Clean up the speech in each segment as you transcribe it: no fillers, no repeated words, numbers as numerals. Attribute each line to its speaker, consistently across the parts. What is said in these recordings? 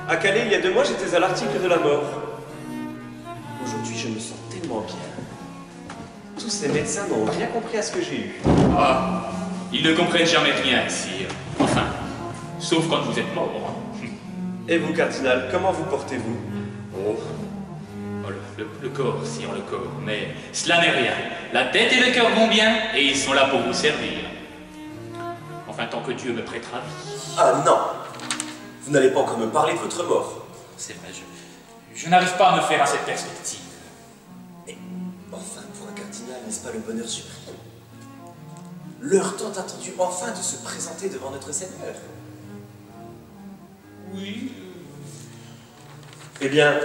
Speaker 1: À Calais, il y a 2 mois, j'étais à l'article de la mort. Aujourd'hui, je me sens tellement bien. Tous ces médecins n'ont rien compris à ce que j'ai eu.
Speaker 2: Ah, ils ne comprennent jamais rien, sire. Enfin, sauf quand vous êtes mort.
Speaker 1: Et vous, cardinal, comment vous portez-vous?
Speaker 2: Oh, le corps, sire, le corps. Mais cela n'est rien. La tête et le cœur vont bien, et ils sont là pour vous servir. Enfin, tant que Dieu me prêtera vie.
Speaker 1: Ah non! Vous n'allez pas encore me parler de votre mort.
Speaker 2: C'est vrai, je n'arrive pas à me faire à cette perspective.
Speaker 1: Mais enfin, pour un cardinal, n'est-ce pas le bonheur suprême? L'heure tant attendue enfin de se présenter devant notre Seigneur.
Speaker 2: Oui.
Speaker 1: Eh bien...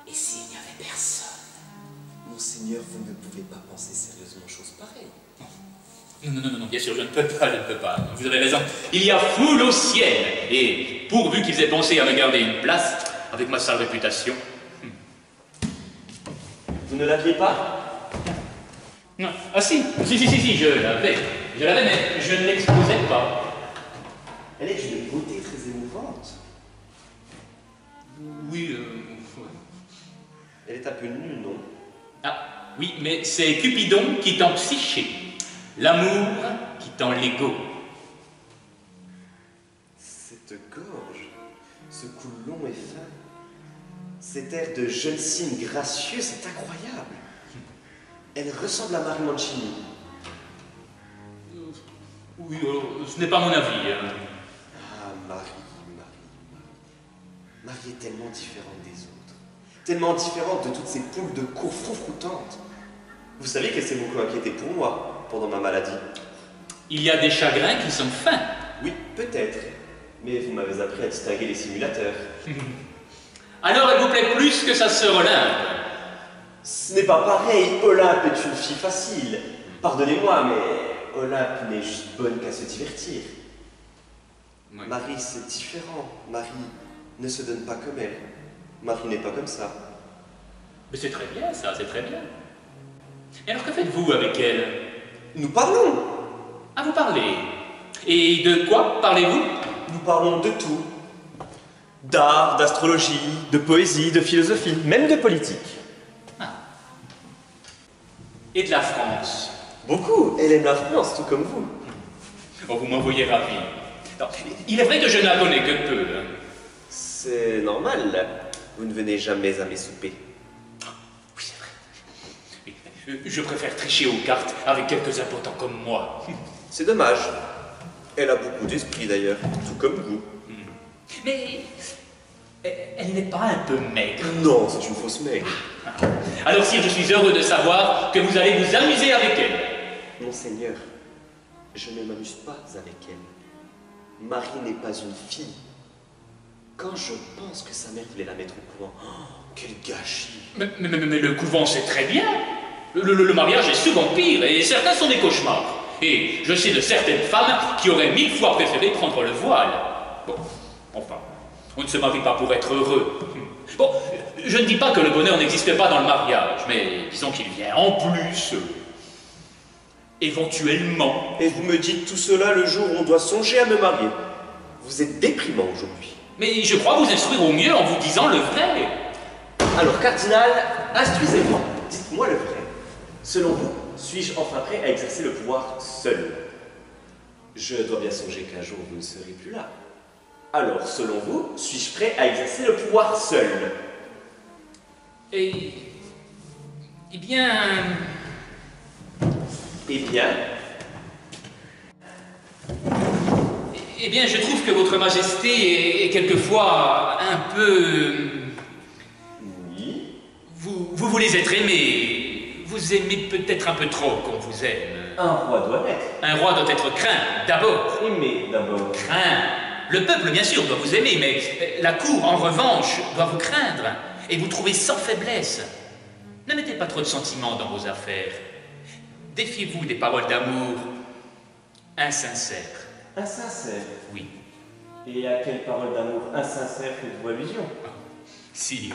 Speaker 3: Et s'il n'y avait personne?
Speaker 1: Monseigneur, vous ne pouvez pas penser sérieusement chose pareille.
Speaker 2: Non, bien sûr, je ne peux pas. Vous avez raison. Il y a foule au ciel. Et pourvu qu'ils aient pensé à me garder une place, avec ma sale réputation.
Speaker 1: Vous ne l'aviez pas?
Speaker 2: Non. Ah si, je l'avais. Je l'avais, mais je ne l'exposais pas.
Speaker 1: Elle est d'une beauté très émouvante.
Speaker 2: Oui,
Speaker 1: Elle est un peu nue, non?
Speaker 2: Ah, oui, mais c'est Cupidon qui tend Psyché. L'amour qui tend l'ego.
Speaker 1: Cette gorge, ce cou long et fin, cet air de jeune cygne gracieux, c'est incroyable. Elle ressemble à Marie Mancini.
Speaker 2: Oui, ce n'est pas mon avis.
Speaker 1: Ah, Marie. Marie est tellement différente des autres. Tellement différente de toutes ces poules de cour froufroutantes. Vous savez qu'elle s'est beaucoup inquiétée pour moi pendant ma maladie.
Speaker 2: Il y a des chagrins qui sont fins.
Speaker 1: Oui, peut-être. Mais vous m'avez appris à distinguer les simulateurs.
Speaker 2: Alors elle vous plaît plus que sa sœur Olympe?
Speaker 1: Ce n'est pas pareil. Olympe est une fille facile. Pardonnez-moi, mais Olympe n'est juste bonne qu'à se divertir.
Speaker 2: Oui.
Speaker 1: Marie, c'est différent. Marie ne se donne pas comme elle. Marie n'est pas comme ça.
Speaker 2: Mais c'est très bien, ça, c'est très bien. Et alors que faites-vous avec elle?
Speaker 1: Nous parlons.
Speaker 2: Ah, vous parlez. Et de quoi parlez-vous?
Speaker 1: Nous parlons de tout. D'art, d'astrologie, de poésie, de philosophie, même de politique.
Speaker 2: Ah. Et de la France?
Speaker 1: Beaucoup. Elle aime la France, tout comme vous.
Speaker 2: Oh, vous m'envoyez ravi. Alors, il est vrai que je ne la connais que peu. Hein.
Speaker 1: C'est normal. Vous ne venez jamais à mes soupers.
Speaker 2: Oui, c'est vrai. Oui, je préfère tricher aux cartes avec quelques impotents comme moi.
Speaker 1: C'est dommage. Elle a beaucoup d'esprit d'ailleurs, tout comme vous.
Speaker 2: Mais elle n'est pas un peu maigre?
Speaker 1: Non, c'est une fausse maigre.
Speaker 2: Alors, sire, je suis heureux de savoir que vous allez vous amuser avec elle.
Speaker 1: Monseigneur, je ne m'amuse pas avec elle. Marie n'est pas une fille. Quand je pense que sa mère voulait la mettre au couvent, oh, quel gâchis!
Speaker 2: Mais le couvent, c'est très bien. Le mariage est souvent pire, et certains sont des cauchemars. Et je sais de certaines femmes qui auraient 1000 fois préféré prendre le voile. Bon, enfin, on ne se marie pas pour être heureux. Bon, je ne dis pas que le bonheur n'existe pas dans le mariage, mais disons qu'il vient en plus, éventuellement.
Speaker 1: Et vous me dites tout cela le jour où on doit songer à me marier. Vous êtes déprimant aujourd'hui.
Speaker 2: Mais je crois vous instruire au mieux en vous disant le vrai.
Speaker 1: Alors, cardinal, instruisez-moi. Dites-moi le vrai. Selon vous, suis-je enfin prêt à exercer le pouvoir seul? Je dois bien songer qu'un jour vous ne serez plus là. Alors, selon vous, suis-je prêt à exercer le pouvoir seul?
Speaker 2: Eh bien... Eh bien, je trouve que votre majesté est quelquefois un peu...
Speaker 1: Oui.
Speaker 2: Vous voulez être aimé. Vous aimez peut-être un peu trop qu'on vous aime.
Speaker 1: Un roi doit l'être.
Speaker 2: Un roi doit être craint, d'abord.
Speaker 1: Aimé, d'abord.
Speaker 2: Craint. Le peuple, bien sûr, doit vous aimer, mais la cour, en revanche, doit vous craindre et vous trouver sans faiblesse. Ne mettez pas trop de sentiments dans vos affaires. Défiez-vous des paroles d'amour insincères.
Speaker 1: Insincère?
Speaker 2: Oui.
Speaker 1: Et à quelle parole d'amour insincère faites-vous allusion?
Speaker 2: Si,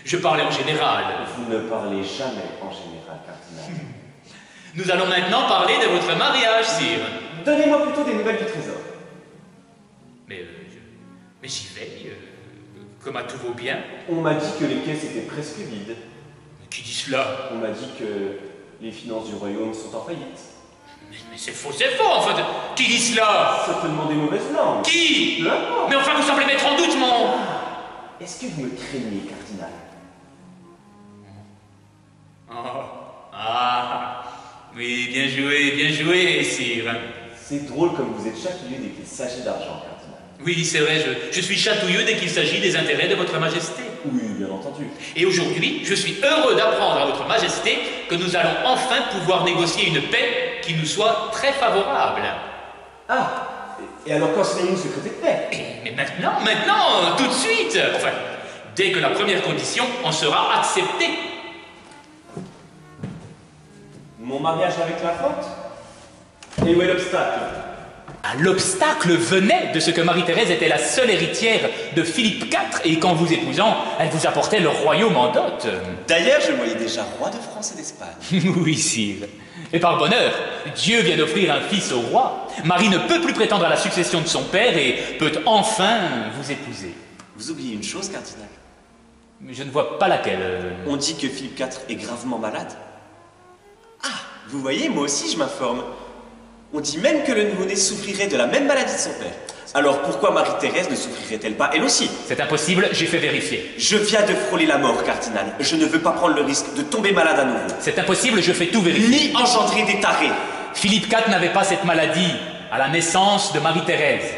Speaker 2: je parlais en général.
Speaker 1: Vous ne parlez jamais en général, cardinal.
Speaker 2: Nous allons maintenant parler de votre mariage, sire.
Speaker 1: Donnez-moi plutôt des nouvelles du trésor.
Speaker 2: Mais j'y vais, comme à tous vos biens.
Speaker 1: On m'a dit que les caisses étaient presque vides.
Speaker 2: Qui dit cela?
Speaker 1: On m'a dit que les finances du royaume sont en faillite.
Speaker 2: Mais c'est faux, enfin, qui dit cela?
Speaker 1: Certainement des mauvaises langues.
Speaker 2: Qui?
Speaker 1: Peu importe.
Speaker 2: Mais enfin, vous semblez mettre en doute mon...
Speaker 1: Est-ce que vous me craignez, cardinal?
Speaker 2: Oui, bien joué, sire.
Speaker 1: C'est drôle comme vous êtes chatouilleux dès qu'il s'agit d'argent, cardinal.
Speaker 2: Oui, c'est vrai, je suis chatouilleux dès qu'il s'agit des intérêts de votre majesté.
Speaker 1: Oui, bien entendu.
Speaker 2: Et aujourd'hui, je suis heureux d'apprendre à votre majesté que nous allons enfin pouvoir négocier une paix qui nous soit très favorable.
Speaker 1: Ah, et alors quand serez-nous secrétaire de paix?
Speaker 2: Mais maintenant, tout de suite. Enfin, dès que la première condition en sera acceptée.
Speaker 1: Mon mariage avec la Fante? Et où est l'obstacle?
Speaker 2: L'obstacle venait de ce que Marie-Thérèse était la seule héritière de Philippe IV et qu'en vous épousant, elle vous apportait le royaume en dot.
Speaker 1: D'ailleurs, je me voyais déjà roi de France et d'Espagne.
Speaker 2: Oui, sire. Et par bonheur, Dieu vient d'offrir un fils au roi. Marie ne peut plus prétendre à la succession de son père et peut enfin vous épouser.
Speaker 1: Vous oubliez une chose, cardinal.
Speaker 2: Mais je ne vois pas laquelle.
Speaker 1: On dit que Philippe IV est gravement malade. Ah, vous voyez, moi aussi je m'informe. On dit même que le nouveau-né souffrirait de la même maladie de son père. Alors pourquoi Marie-Thérèse ne souffrirait-elle pas elle aussi?
Speaker 2: C'est impossible, j'ai fait vérifier.
Speaker 1: Je viens de frôler la mort, cardinal. Je ne veux pas prendre le risque de tomber malade à nouveau.
Speaker 2: C'est impossible, je fais tout vérifier.
Speaker 1: Ni engendrer des tarés.
Speaker 2: Philippe IV n'avait pas cette maladie à la naissance de Marie-Thérèse.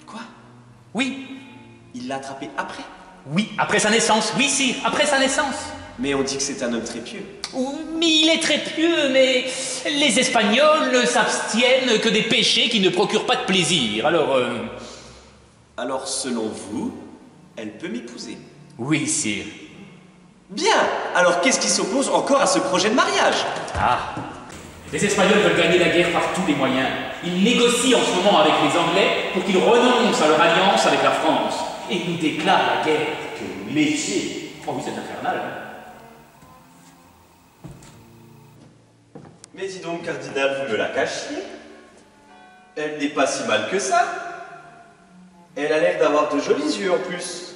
Speaker 1: Quoi?
Speaker 2: Oui.
Speaker 1: Il l'a attrapé après?
Speaker 2: Oui, après sa naissance. Oui, sire, après sa naissance.
Speaker 1: Mais on dit que c'est un homme très pieux.
Speaker 2: Mais il est très pieux, mais les Espagnols ne s'abstiennent que des péchés qui ne procurent pas de plaisir.
Speaker 1: Alors, selon vous, elle peut m'épouser?
Speaker 2: Oui, sire.
Speaker 1: Bien. Alors, qu'est-ce qui s'oppose encore à ce projet de mariage?
Speaker 2: Ah. Les Espagnols veulent gagner la guerre par tous les moyens. Ils négocient en ce moment avec les Anglais pour qu'ils renoncent à leur alliance avec la France. Et ils nous déclarent la guerre.
Speaker 1: Que métier!
Speaker 2: Oh oui, c'est infernal, hein.
Speaker 1: Mais dis donc, cardinal, vous me la cachiez? Elle n'est pas si mal que ça. Elle a l'air d'avoir de jolis yeux en plus.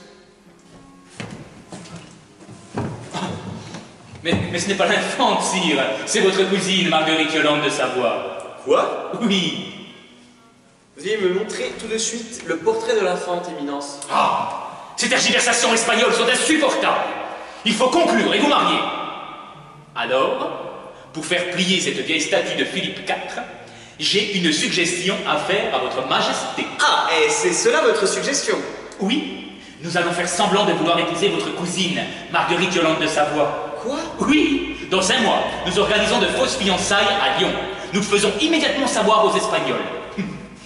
Speaker 2: Mais ce n'est pas l'infante, sire. C'est votre cousine, Marguerite Yolande de Savoie.
Speaker 1: Quoi?
Speaker 2: Oui.
Speaker 1: Veuillez me montrer tout de suite le portrait de l'infante, Éminence.
Speaker 2: Ah! Ces tergiversations espagnoles sont insupportables. Il faut conclure et vous marier. Alors, pour faire plier cette vieille statue de Philippe IV, j'ai une suggestion à faire à votre majesté.
Speaker 1: Ah, et c'est cela votre suggestion?
Speaker 2: Oui, nous allons faire semblant de vouloir épouser votre cousine, Marguerite Yolande de Savoie.
Speaker 1: Quoi?
Speaker 2: Oui, dans un mois, nous organisons de fausses fiançailles à Lyon. Nous le faisons immédiatement savoir aux Espagnols.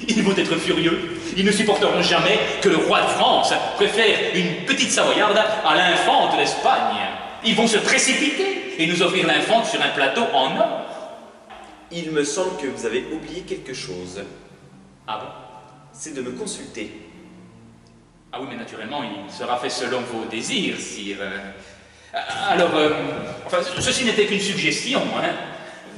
Speaker 2: Ils vont être furieux. Ils ne supporteront jamais que le roi de France préfère une petite Savoyarde à l'infante d'Espagne. Ils vont se précipiter et nous offrir l'infante sur un plateau en or.
Speaker 1: Il me semble que vous avez oublié quelque chose.
Speaker 2: Ah bon?
Speaker 1: C'est de me consulter.
Speaker 2: Ah oui, mais naturellement, il sera fait selon vos désirs, sire. Alors, enfin, ceci n'était qu'une suggestion, hein.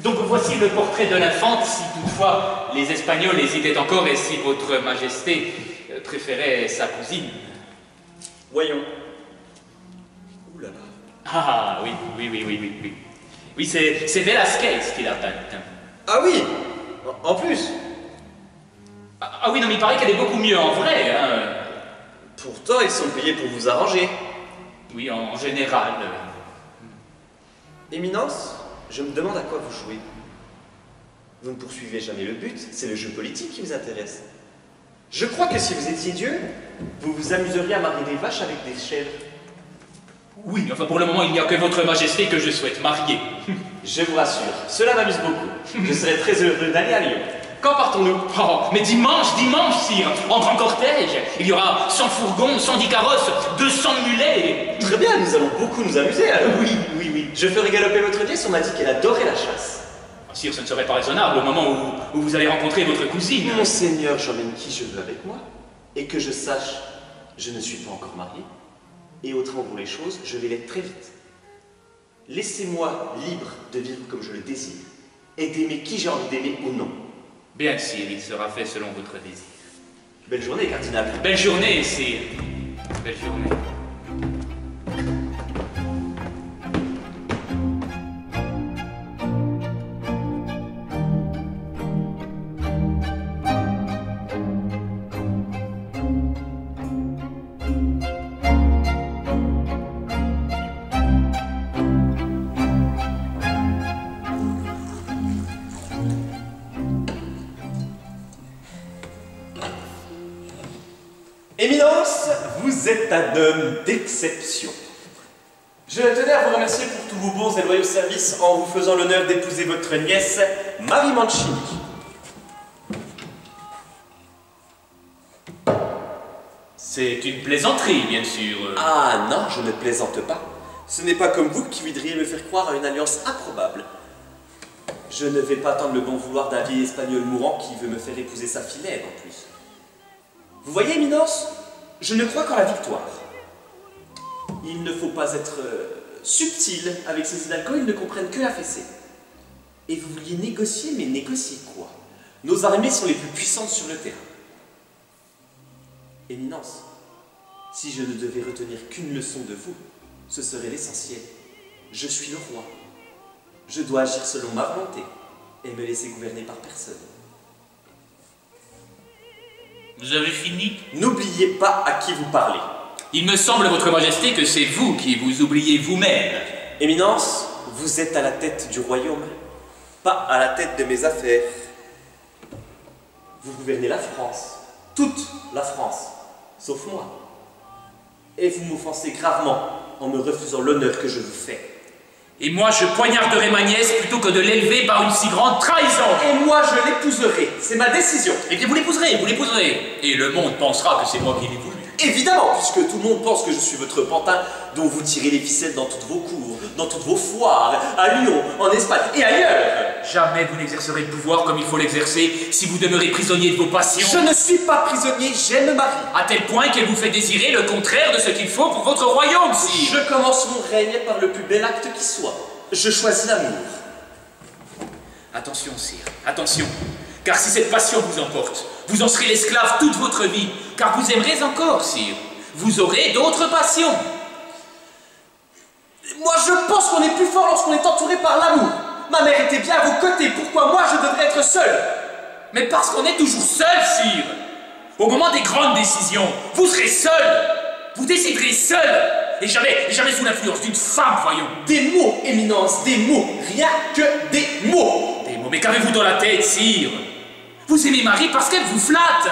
Speaker 2: Donc voici le portrait de l'infante, si toutefois les Espagnols hésitaient encore et si votre majesté préférait sa cousine.
Speaker 1: Voyons. Ouh là là.
Speaker 2: Ah oui. Oui, c'est Velasquez qui l'a peinte.
Speaker 1: Ah oui. En plus.
Speaker 2: Ah oui, non, mais il paraît qu'elle est beaucoup mieux en vrai, hein.
Speaker 1: Pourtant, ils sont payés pour vous arranger.
Speaker 2: Oui, en général.
Speaker 1: Éminence, je me demande à quoi vous jouez. Vous ne poursuivez jamais le but, c'est le jeu politique qui vous intéresse. Je crois que si vous étiez Dieu, vous vous amuseriez à marier des vaches avec des chèvres.
Speaker 2: Oui, enfin pour le moment, il n'y a que votre majesté que je souhaite marier.
Speaker 1: Je vous rassure, cela m'amuse beaucoup. Je serais très heureux d'aller à Lyon. Quand partons-nous?
Speaker 2: Oh, mais dimanche, sire, en grand cortège. Il y aura 100 fourgons, 110 carrosses, 200 mulets.
Speaker 1: Très bien, nous allons beaucoup nous amuser alors.
Speaker 2: Oui.
Speaker 1: Je ferai galoper votre nièce, on m'a dit qu'elle adorait la chasse.
Speaker 2: Sire, ce ne serait pas raisonnable au moment où vous allez rencontrer votre cousine.
Speaker 1: Monseigneur, j'emmène qui je veux avec moi. Et que je sache, je ne suis pas encore marié. Et autrement pour les choses, je vais l'être très vite. Laissez-moi libre de vivre comme je le désire. Et d'aimer qui j'ai envie d'aimer ou non.
Speaker 2: Bien, sire, il sera fait selon votre désir.
Speaker 1: Belle journée, cardinal.
Speaker 2: Belle journée, sire. Belle journée.
Speaker 1: Éminence, vous êtes un homme d'exception. Je tenais à vous remercier pour tous vos bons et loyaux services en vous faisant l'honneur d'épouser votre nièce, Marie Mancini.
Speaker 2: C'est une plaisanterie, bien sûr.
Speaker 1: Ah non, je ne plaisante pas. Ce n'est pas comme vous qui voudriez me faire croire à une alliance improbable. Je ne vais pas attendre le bon vouloir d'un vieil espagnol mourant qui veut me faire épouser sa fillette en plus. Vous voyez, Éminence, je ne crois qu'en la victoire. Il ne faut pas être subtil avec ces Hidalgo, ils ne comprennent que la fessée. Et vous vouliez négocier, mais négocier quoi? Nos armées sont les plus puissantes sur le terrain. Éminence, si je ne devais retenir qu'une leçon de vous, ce serait l'essentiel. Je suis le roi. Je dois agir selon ma volonté et me laisser gouverner par personne.
Speaker 2: Vous avez fini?
Speaker 1: N'oubliez pas à qui vous parlez.
Speaker 2: Il me semble, votre majesté, que c'est vous qui vous oubliez vous-même.
Speaker 1: Éminence, vous êtes à la tête du royaume, pas à la tête de mes affaires. Vous gouvernez la France, toute la France, sauf moi. Et vous m'offensez gravement en me refusant l'honneur que je vous fais.
Speaker 2: Et moi, je poignarderai ma nièce plutôt que de l'élever par une si grande trahison.
Speaker 1: Et moi, je l'épouserai. C'est ma décision.
Speaker 2: Eh bien, vous l'épouserez, vous l'épouserez. Et le monde pensera que c'est moi qui l'ai voulu.
Speaker 1: Évidemment, puisque tout le monde pense que je suis votre pantin dont vous tirez les ficelles dans toutes vos cours, dans toutes vos foires, à Lyon, en Espagne et ailleurs.
Speaker 2: Jamais vous n'exercerez le pouvoir comme il faut l'exercer si vous demeurez prisonnier de vos passions.
Speaker 1: Je ne suis pas prisonnier, j'aime Marie.
Speaker 2: À tel point qu'elle vous fait désirer le contraire de ce qu'il faut pour votre royaume, si.
Speaker 1: Je commence mon règne par le plus bel acte qui soit. Je choisis l'amour.
Speaker 2: Attention, sire, attention. Car si cette passion vous emporte, vous en serez l'esclave toute votre vie. Car vous aimerez encore, sire. Vous aurez d'autres passions.
Speaker 1: Moi, je pense qu'on est plus fort lorsqu'on est entouré par l'amour. Ma mère était bien à vos côtés. Pourquoi moi, je devrais être seul?
Speaker 2: Mais parce qu'on est toujours seul, sire. Au moment des grandes décisions, vous serez seul. Vous déciderez seul. Et jamais sous l'influence d'une femme, voyons.
Speaker 1: Des mots, Éminence, des mots. Rien que des mots.
Speaker 2: Des mots, mais qu'avez-vous dans la tête, sire? Vous aimez Marie parce qu'elle vous flatte.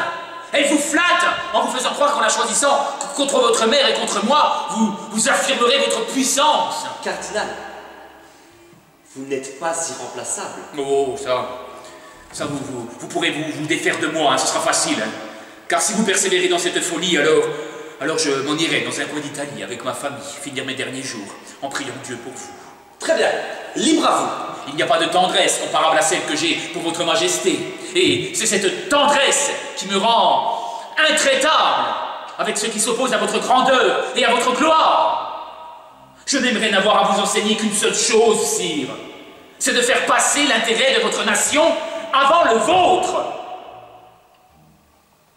Speaker 2: Elle vous flatte en vous faisant croire qu'en la choisissant contre votre mère et contre moi, vous affirmerez votre puissance.
Speaker 1: Cardinal, vous n'êtes pas irremplaçable.
Speaker 2: Oh, ça vous pourrez vous défaire de moi, hein, ce sera facile. Hein. Car si vous persévérez dans cette folie, alors je m'en irai dans un coin d'Italie avec ma famille, finir mes derniers jours, en priant Dieu pour vous.
Speaker 1: Très bien, libre à vous.
Speaker 2: Il n'y a pas de tendresse comparable à celle que j'ai pour votre majesté. Et c'est cette tendresse qui me rend intraitable avec ceux qui s'opposent à votre grandeur et à votre gloire. Je n'aimerais n'avoir à vous enseigner qu'une seule chose, sire. C'est de faire passer l'intérêt de votre nation avant le vôtre.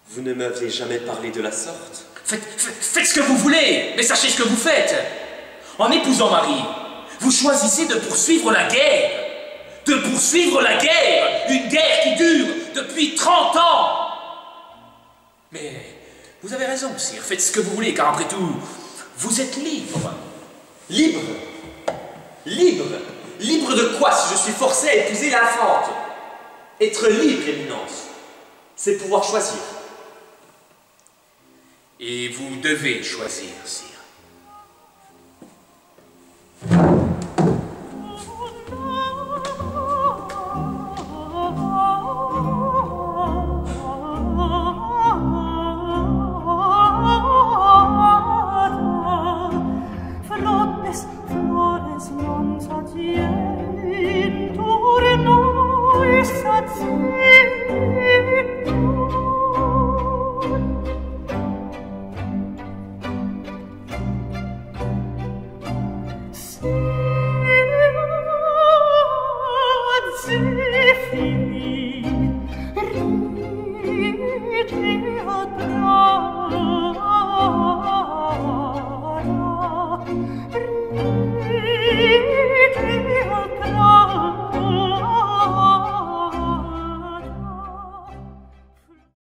Speaker 1: Vous ne m'avez jamais parlé de la sorte.
Speaker 2: Faites ce que vous voulez, mais sachez ce que vous faites. En épousant Marie, vous choisissez de poursuivre la guerre. De poursuivre la guerre. Une guerre qui dure depuis 30 ans. Mais vous avez raison, sire. Faites ce que vous voulez, car après tout, vous êtes libre.
Speaker 1: Libre? Libre? Libre de quoi si je suis forcé à épouser l'infante? Être libre, Éminence, c'est pouvoir choisir.
Speaker 2: Et vous devez choisir, sire.
Speaker 4: Fini,